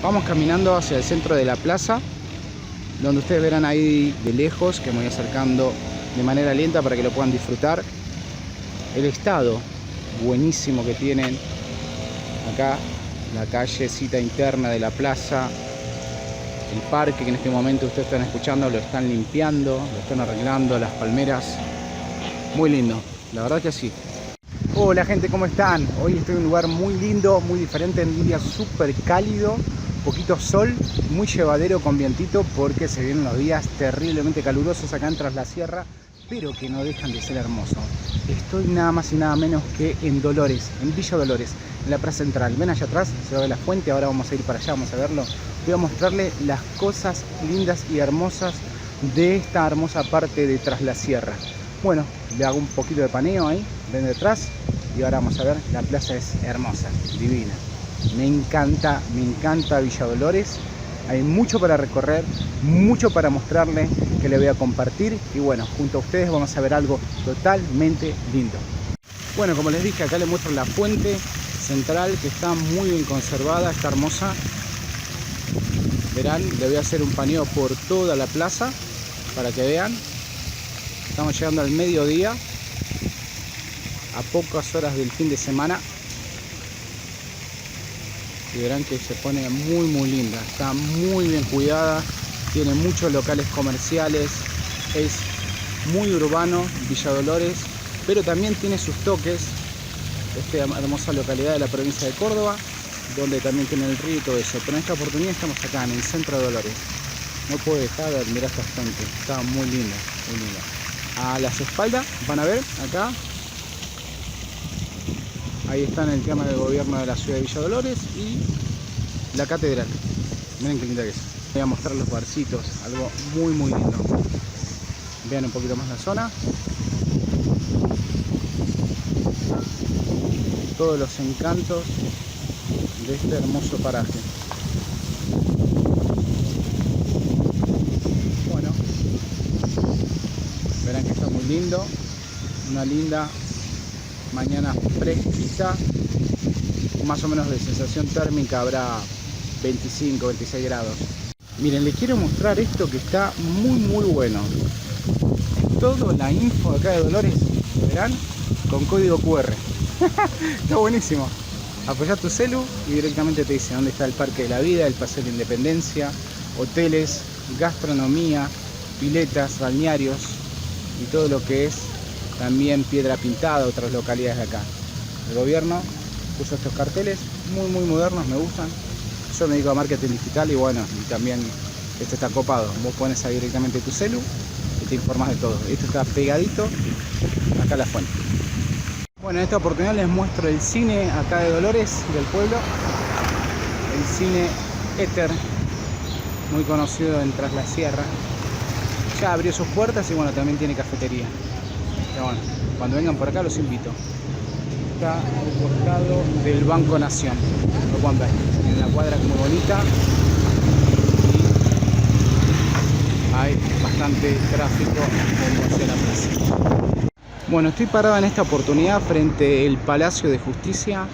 Vamos caminando hacia el centro de la plaza, donde ustedes verán ahí de lejos, que me voy acercando de manera lenta para que lo puedan disfrutar, el estado buenísimo que tienen acá, la callecita interna de la plaza, el parque que en este momento ustedes están escuchando, lo están limpiando, lo están arreglando, las palmeras, muy lindo, la verdad que sí. Hola gente, ¿cómo están? Hoy estoy en un lugar muy lindo, muy diferente, en un día súper cálido, poquito sol, muy llevadero con vientito, porque se vienen los días terriblemente calurosos acá en Tras la Sierra, pero que no dejan de ser hermosos. Estoy nada más y nada menos que en Dolores, en Villa Dolores, en la Plaza Central. Ven allá atrás, se ve la fuente, ahora vamos a ir para allá, vamos a verlo. Voy a mostrarles las cosas lindas y hermosas de esta hermosa parte de Tras la Sierra. Bueno, le hago un poquito de paneo ahí, ven detrás, y ahora vamos a ver, la plaza es hermosa, divina. Me encanta Villa Dolores. Hay mucho para recorrer, mucho para mostrarles, que le voy a compartir. Y bueno, junto a ustedes vamos a ver algo totalmente lindo. Bueno, como les dije, acá les muestro la fuente central, que está muy bien conservada, está hermosa. Verán, le voy a hacer un paneo por toda la plaza para que vean. Estamos llegando al mediodía, a pocas horas del fin de semana. Y verán que se pone muy linda, está muy bien cuidada, tiene muchos locales comerciales, es muy urbano Villa Dolores, pero también tiene sus toques, esta hermosa localidad de la provincia de Córdoba, donde también tiene el río y todo eso. Pero en esta oportunidad estamos acá en el centro de Dolores. No puedo dejar de admirar esta fuente, está muy linda, muy linda. A las espaldas van a ver acá, ahí está en el tema del gobierno de la ciudad de Villa Dolores y la catedral. Miren qué linda que es. Voy a mostrar los barcitos, algo muy lindo. Vean un poquito más la zona. Todos los encantos de este hermoso paraje. Bueno, verán que está muy lindo. Una linda mañana fresquita, más o menos de sensación térmica habrá 25, 26 grados. Miren, les quiero mostrar esto que está muy bueno. Es toda la info acá de Dolores, verán, con código QR. Está buenísimo. Apoyás tu celu y directamente te dice dónde está el Parque de la Vida, el Paseo de la Independencia, hoteles, gastronomía, piletas, balnearios y todo lo que es también Piedra Pintada, otras localidades de acá. El gobierno puso estos carteles muy modernos, me gustan. Yo me dedico a marketing digital y bueno, y también este está copado. Vos pones ahí directamente tu celu y te informás de todo. Esto está pegadito acá a la fuente. Bueno, en esta oportunidad les muestro el cine acá de Dolores, del pueblo. El cine Éter, muy conocido en Tras la Sierra. Ya abrió sus puertas y bueno, también tiene cafetería. Pero bueno, cuando vengan por acá los invito. Está al costado del Banco Nación. Lo pueden ver. En la cuadra muy bonita. Y hay bastante tráfico hacia la plaza. Bueno, estoy parado en esta oportunidad frente al Palacio de Justicia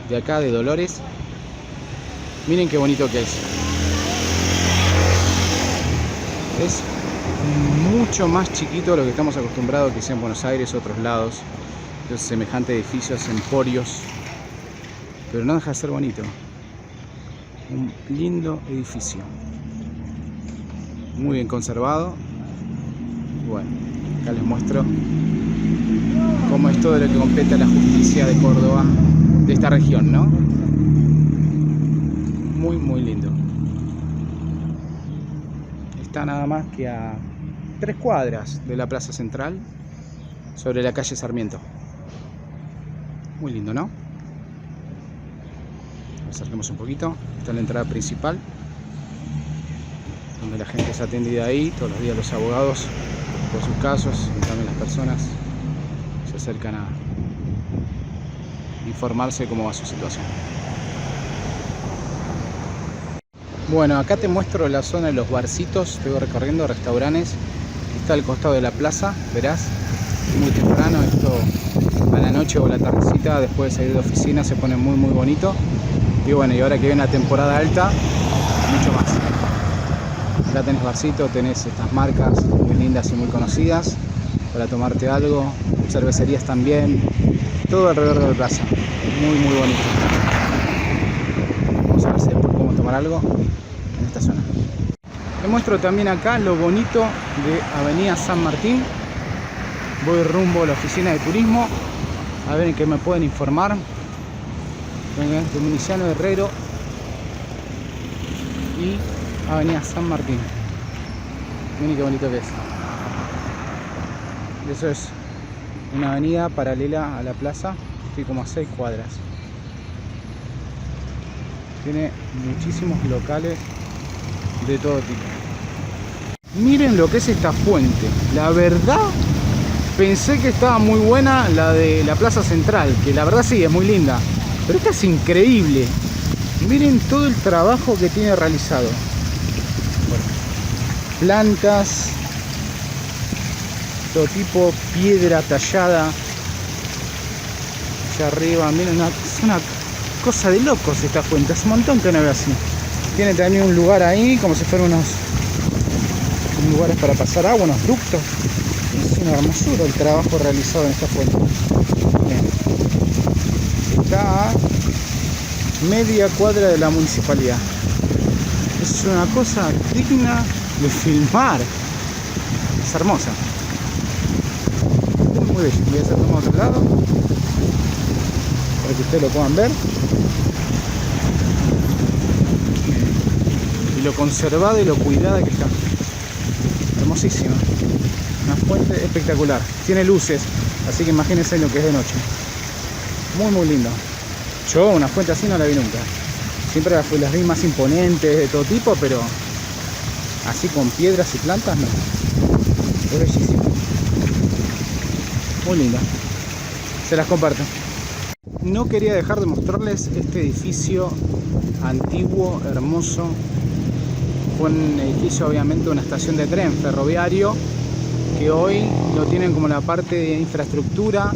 de acá de Dolores. Miren qué bonito que es. Es mucho más chiquito de lo que estamos acostumbrados que sea en Buenos Aires o otros lados. Semejante edificios, emporios, pero no deja de ser bonito. Un lindo edificio, muy bien conservado. Bueno, acá les muestro cómo es todo lo que completa la justicia de Córdoba, de esta región, ¿no? Muy lindo. Está nada más que a 3 cuadras de la Plaza Central, sobre la calle Sarmiento. Muy lindo, ¿no? Acerquemos un poquito. Esta es la entrada principal, donde la gente es atendida ahí. Todos los días los abogados por sus casos y también las personas se acercan a informarse de cómo va su situación. Bueno, acá te muestro la zona de los barcitos. Estoy recorriendo restaurantes. Está al costado de la plaza, verás. Muy temprano, esto a la noche o a la tardecita, después de salir de oficina, se pone muy bonito. Y bueno, y ahora que viene la temporada alta, mucho más. Acá tenés barcitos, tenés estas marcas muy lindas y muy conocidas para tomarte algo, cervecerías también, todo alrededor de la plaza, muy bonito. Vamos a ver si después podemos tomar algo en esta zona. Les muestro también acá lo bonito de Avenida San Martín. Voy rumbo a la oficina de turismo, a ver en qué me pueden informar. Dominiciano Herrero y Avenida San Martín. Miren qué bonito que es. Eso es una avenida paralela a la plaza, estoy como a 6 cuadras. Tiene muchísimos locales de todo tipo. Miren lo que es esta fuente. La verdad, pensé que estaba muy buena la de la Plaza Central, que la verdad sí, es muy linda. Pero esta es increíble. Miren todo el trabajo que tiene realizado. Bueno, plantas, todo tipo, piedra tallada. Allá arriba, miren, es una cosa de locos esta fuente. Hace un montón que no veo así. Tiene también un lugar ahí, como si fueran unos lugares para pasar agua, unos ductos. Es una hermosura el trabajo realizado en esta fuente. Bien. Está a media cuadra de la municipalidad. Es una cosa digna de filmar. Es hermosa. Muy bello. Voy a hacer tomar a otro lado para que ustedes lo puedan ver. Y lo conservada y lo cuidada que está. Hermosísima. Una fuente espectacular. Tiene luces, así que imagínense lo que es de noche. Muy lindo. Yo una fuente así no la vi nunca. Siempre las vi más imponentes de todo tipo, pero así con piedras y plantas no. Es bellísimo. Muy linda. Se las comparto. No quería dejar de mostrarles este edificio antiguo, hermoso. Fue un edificio, obviamente, una estación de tren ferroviario, que hoy lo tienen como la parte de infraestructura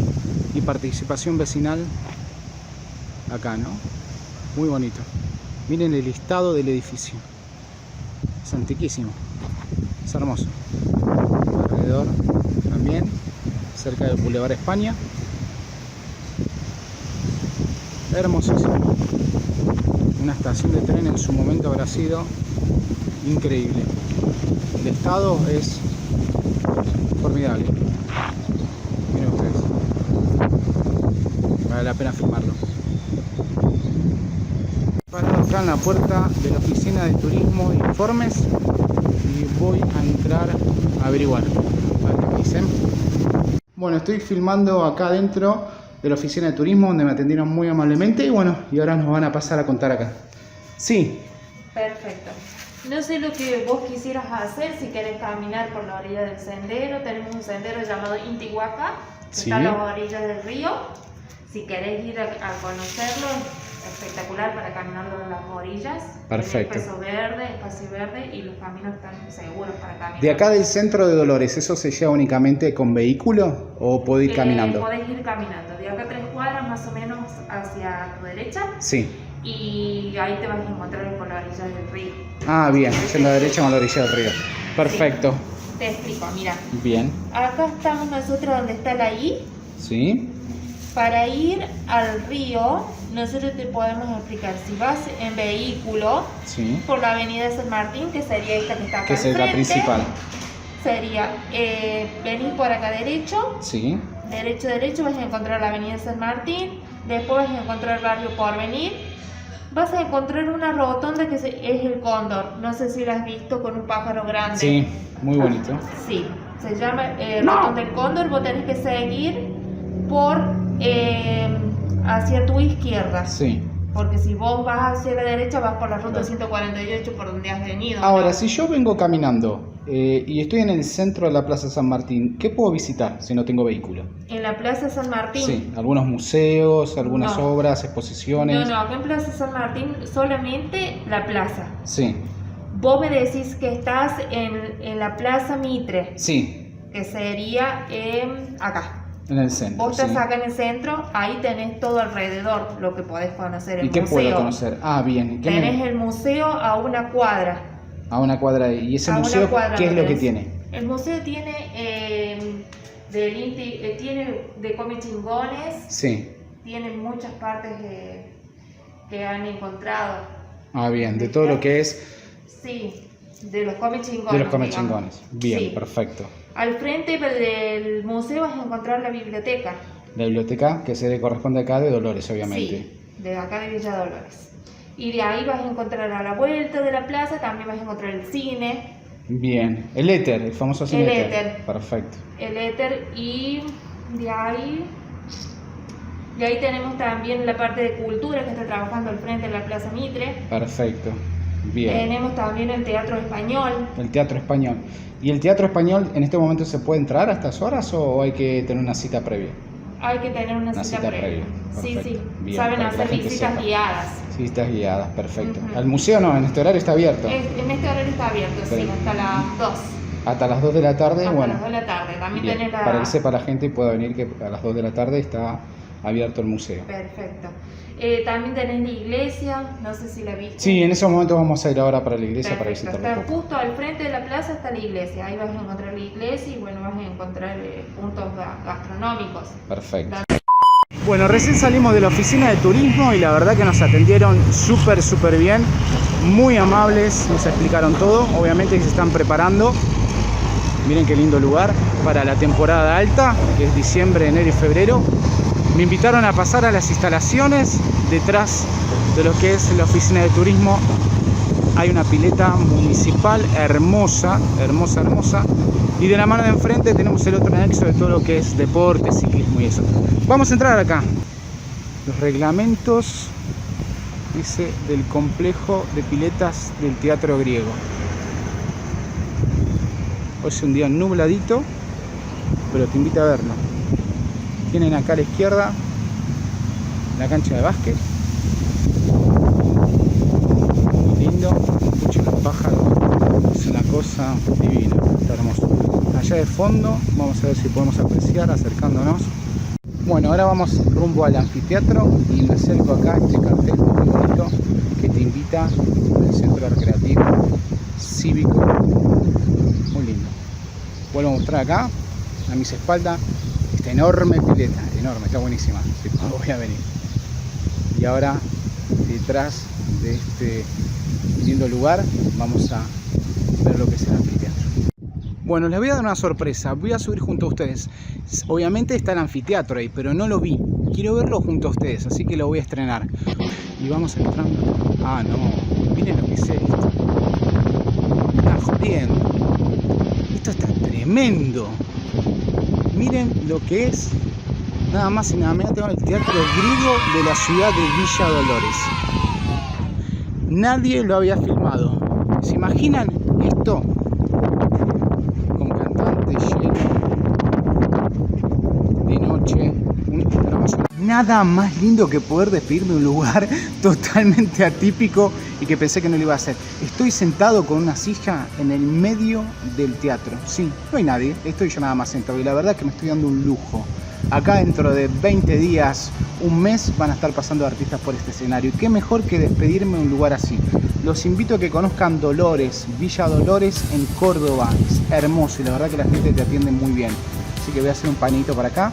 y participación vecinal acá, ¿no? Muy bonito. Miren el listado del edificio. Es antiquísimo. Es hermoso. Alrededor también, cerca del Boulevard España. Hermosísimo. Una estación de tren en su momento habrá sido increíble. El estado es formidable. Miren ustedes. Vale la pena filmarlo. Parado acá en la puerta de la oficina de turismo e informes y voy a entrar a averiguar. A ver qué me dicen. Bueno, estoy filmando acá dentro de la oficina de turismo donde me atendieron muy amablemente y bueno, y ahora nos van a pasar a contar acá. Sí. Perfecto. No sé lo que vos quisieras hacer, si querés caminar por la orilla del sendero. Tenemos un sendero llamado Intihuaca, que Sí. está a las orillas del río. Si querés ir a conocerlo, espectacular para caminarlo en las orillas. Perfecto. Tiene espacio verde y los caminos están seguros para caminar. De acá del centro de Dolores, ¿eso se lleva únicamente con vehículo o puedo ir caminando? Podés ir caminando. De acá 3 cuadras más o menos hacia tu derecha. Sí. Y ahí te vas a encontrar por la orilla del río. Ah, bien, yendo a la derecha con la orilla del río. Perfecto. Sí. Te explico, mira. Bien. Acá estamos nosotros donde está la I. Sí. Para ir al río, nosotros te podemos explicar. Si vas en vehículo Sí. por la avenida San Martín, que sería esta que está acá Que es la enfrente, principal. sería venís por acá derecho, Sí. derecho, vas a encontrar la avenida San Martín, después vas a encontrar el barrio Porvenir, vas a encontrar una rotonda que es el Cóndor, no sé si la has visto, con un pájaro grande. Sí, muy bonito. Sí, se llama Rotonda del Cóndor. Vos tenés que seguir por hacia tu izquierda. Sí. Porque si vos vas hacia la derecha, vas por la ruta 148 por donde has venido. Ahora, ¿no? si yo vengo caminando y estoy en el centro de la Plaza San Martín, ¿qué puedo visitar si no tengo vehículo? En la Plaza San Martín. Sí, algunos museos, algunas No. obras, exposiciones. No, acá en Plaza San Martín solamente la plaza. Sí, Vos me decís que estás en la Plaza Mitre, sí, que sería acá. En el centro, Vos estás sí. acá en el centro, ahí tenés todo alrededor lo que podés conocer. El ¿Y qué museo. puedo conocer? Ah, bien. ¿Qué Tenés el museo a una cuadra. A una cuadra de... ¿Y ese A una museo cuadra qué es lo lo que tenés. tiene? El museo tiene tiene de comechingones, Sí. tiene muchas partes que han encontrado. Ah, bien. De todo lo que es... Sí, de los comechingones. De los comechingones. Bien, Sí. perfecto. Al frente del museo vas a encontrar la biblioteca. La biblioteca que se le corresponde acá de Dolores, obviamente. Sí, de acá de Villa Dolores. Y de ahí vas a encontrar a la vuelta de la plaza, también vas a encontrar el cine. Bien. El éter, el famoso cine El éter. éter. Perfecto. El éter y de ahí tenemos también la parte de cultura que está trabajando al frente de la Plaza Mitre. Perfecto. Bien. Tenemos también el Teatro Español. El Teatro Español. ¿Y el Teatro Español en este momento se puede entrar a estas horas o hay que tener una cita previa? Hay que tener una cita previa. Sí, Perfecto. sí. Bien, Saben para que la hacer gente visitas sepa. guiadas. Citas guiadas, perfecto. Ujú. Al museo no, en este horario está abierto. En este horario está abierto, sí, Bien. hasta las 2. Hasta las 2 de la tarde, Hasta bueno. las 2 de la tarde. También Bien, tenés la... para que sepa la gente y pueda venir que a las 2 de la tarde está abierto el museo. Perfecto. También tenés la iglesia, no sé si la viste. Sí, en ese momento vamos a ir ahora para la iglesia para Perfecto. visitarla un Está poco. justo al frente de la plaza está la iglesia. Ahí vas a encontrar la iglesia y bueno, vas a encontrar puntos gastronómicos. Perfecto. Bueno, recién salimos de la oficina de turismo y la verdad que nos atendieron súper bien, muy amables, nos explicaron todo, obviamente que se están preparando, miren qué lindo lugar, para la temporada alta, que es diciembre, enero y febrero. Me invitaron a pasar a las instalaciones, detrás de lo que es la oficina de turismo hay una pileta municipal hermosa, y de la mano de enfrente tenemos el otro anexo de todo lo que es deporte, ciclismo y eso. Vamos a entrar acá. Los reglamentos, dice, del complejo de piletas del Teatro Griego. Hoy es un día nubladito, pero te invito a verlo. Tienen acá a la izquierda la cancha de básquet. Muy lindo, escuchen los pájaros, es una cosa divina, está hermoso. Allá de fondo, vamos a ver si podemos apreciar acercándonos. Bueno, ahora vamos rumbo al anfiteatro y me acerco acá a este cartel muy bonito que te invita al centro recreativo cívico, muy lindo. Vuelvo a mostrar acá, a mis espaldas, esta enorme pileta, enorme, está buenísima, sí, voy a venir. Y ahora, detrás de este lindo lugar, vamos a ver lo que es el anfiteatro. Bueno, les voy a dar una sorpresa, voy a subir junto a ustedes. Obviamente está el anfiteatro ahí, pero no lo vi. Quiero verlo junto a ustedes, así que lo voy a estrenar. Y vamos entrando. Ah, no, miren lo que es esto. Me están jodiendo. Esto está tremendo. Miren lo que es, nada más y nada menos, el Teatro Griego de la ciudad de Villa Dolores. Nadie lo había filmado. ¿Se imaginan esto? Con cantante lleno, de noche, nada más lindo que poder despedirme de un lugar totalmente atípico y que pensé que no lo iba a hacer. Estoy sentado con una silla en el medio del teatro. Sí, no hay nadie, estoy yo nada más sentado y la verdad que me estoy dando un lujo. Acá dentro de 20 días, un mes, van a estar pasando artistas por este escenario. Y qué mejor que despedirme en un lugar así. Los invito a que conozcan Dolores, Villa Dolores en Córdoba. Es hermoso y la verdad que la gente te atiende muy bien. Así que voy a hacer un panito para acá,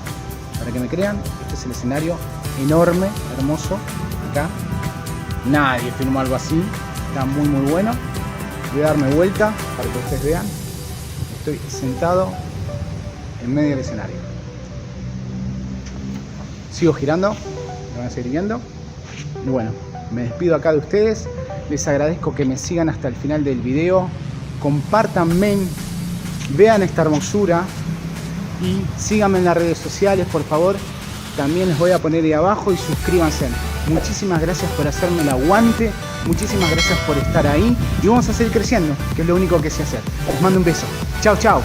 para que me crean. Este es el escenario enorme, hermoso. Acá nadie filmó algo así. Está muy bueno. Voy a darme vuelta para que ustedes vean. Estoy sentado en medio del escenario. Sigo girando, lo van a seguir viendo. Y bueno, me despido acá de ustedes. Les agradezco que me sigan hasta el final del video. Compártanme, vean esta hermosura y síganme en las redes sociales, por favor. También les voy a poner ahí abajo y suscríbanse. Muchísimas gracias por hacerme el aguante. Muchísimas gracias por estar ahí. Y vamos a seguir creciendo, que es lo único que sé hacer. Les mando un beso. Chao, chao.